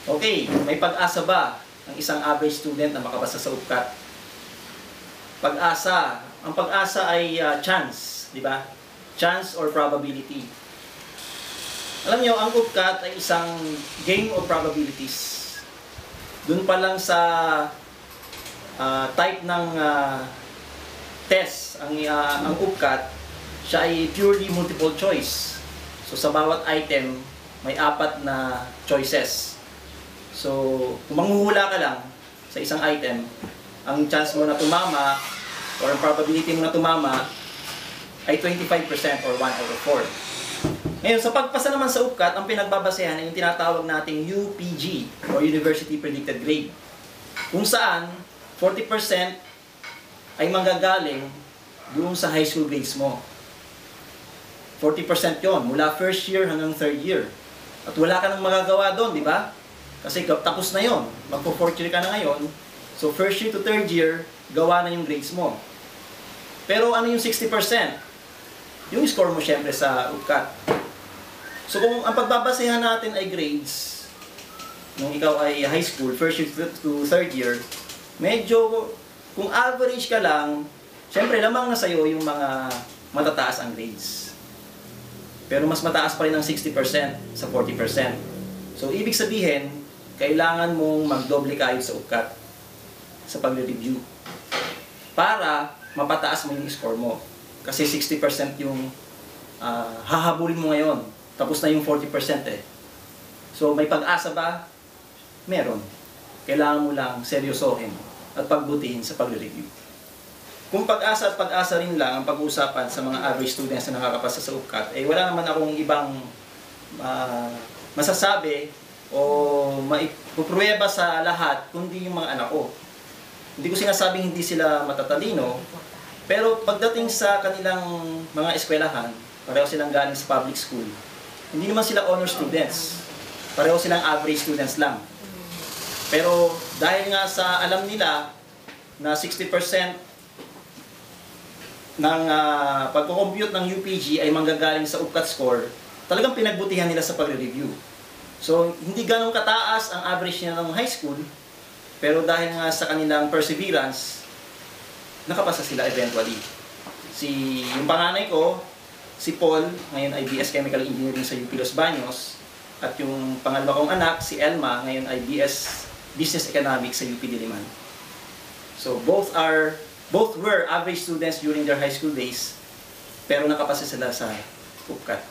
Okay, may pag-asa ba ang isang average student na makapasa sa UPCAT? Pag-asa. Ang pag-asa ay chance, di ba? Chance or probability. Alam nyo, ang UPCAT ay isang game of probabilities. Doon pa lang sa type ng test, ang UPCAT, siya ay purely multiple choice. So sa bawat item, may 4 na choices. So kung manghuhula ka lang sa isang item, ang chance mo na tumama or ang probability mo na tumama ay 25% or 1 out of 4. Ngayon, sa pagpasa naman sa UPCAT, ang pinagbabasehan ay yung tinatawag nating UPG or University Predicted Grade. Kung saan 40% ay manggagaling doon sa high school grades mo. 40% yon mula first year hanggang third year. At wala ka nang magagawa doon, di ba? Kasi tapos na yon, magpo-fourth year ka na ngayon. So first year to third year, gawa na yung grades mo. Pero ano yung 60%? Yung score mo syempre sa UPCAT. So kung ang pagbabasehan natin ay grades, nung ikaw ay high school, first year to third year, medyo, kung average ka lang, syempre lamang na sa'yo yung mga matataas ang grades. Pero mas mataas pa rin ang 60% sa 40%. So ibig sabihin, kailangan mong magdoble kayod sa UPCAT sa pagre-review para mapataas mo yung score mo. Kasi 60% yung hahabulin mo ngayon. Tapos na yung 40% eh. So may pag-asa ba? Meron. Kailangan mo lang seryosohin at pagbutihin sa pagre-review. Kung pag-asa at pag-asa rin lang ang pag-uusapan sa mga average students na nakakapasa sa UPCAT, eh wala naman akong ibang masasabi o maipupruweba sa lahat kundi yung mga anak ko. Hindi ko sinasabing hindi sila matatalino, pero pagdating sa kanilang mga eskwelahan, pareho silang galing sa public school, hindi naman sila honor students. Pareho silang average students lang. Pero dahil nga sa alam nila na 60% ng pagko-compute ng UPG ay manggagaling sa UPCAT score, talagang pinagbutihan nila sa pagre-review. So, hindi ganong kataas ang average nila ng high school, pero dahil nga sa kanilang perseverance, nakapasa sila eventually. Yung panganay ko, si Paul, ngayon ay BS Chemical Engineering sa UP Los Baños, at yung pangalawa kong anak, si Elma, ngayon ay BS Business Economics sa UP Diliman. So, both were average students during their high school days, pero nakapasa sila sa UPCAT.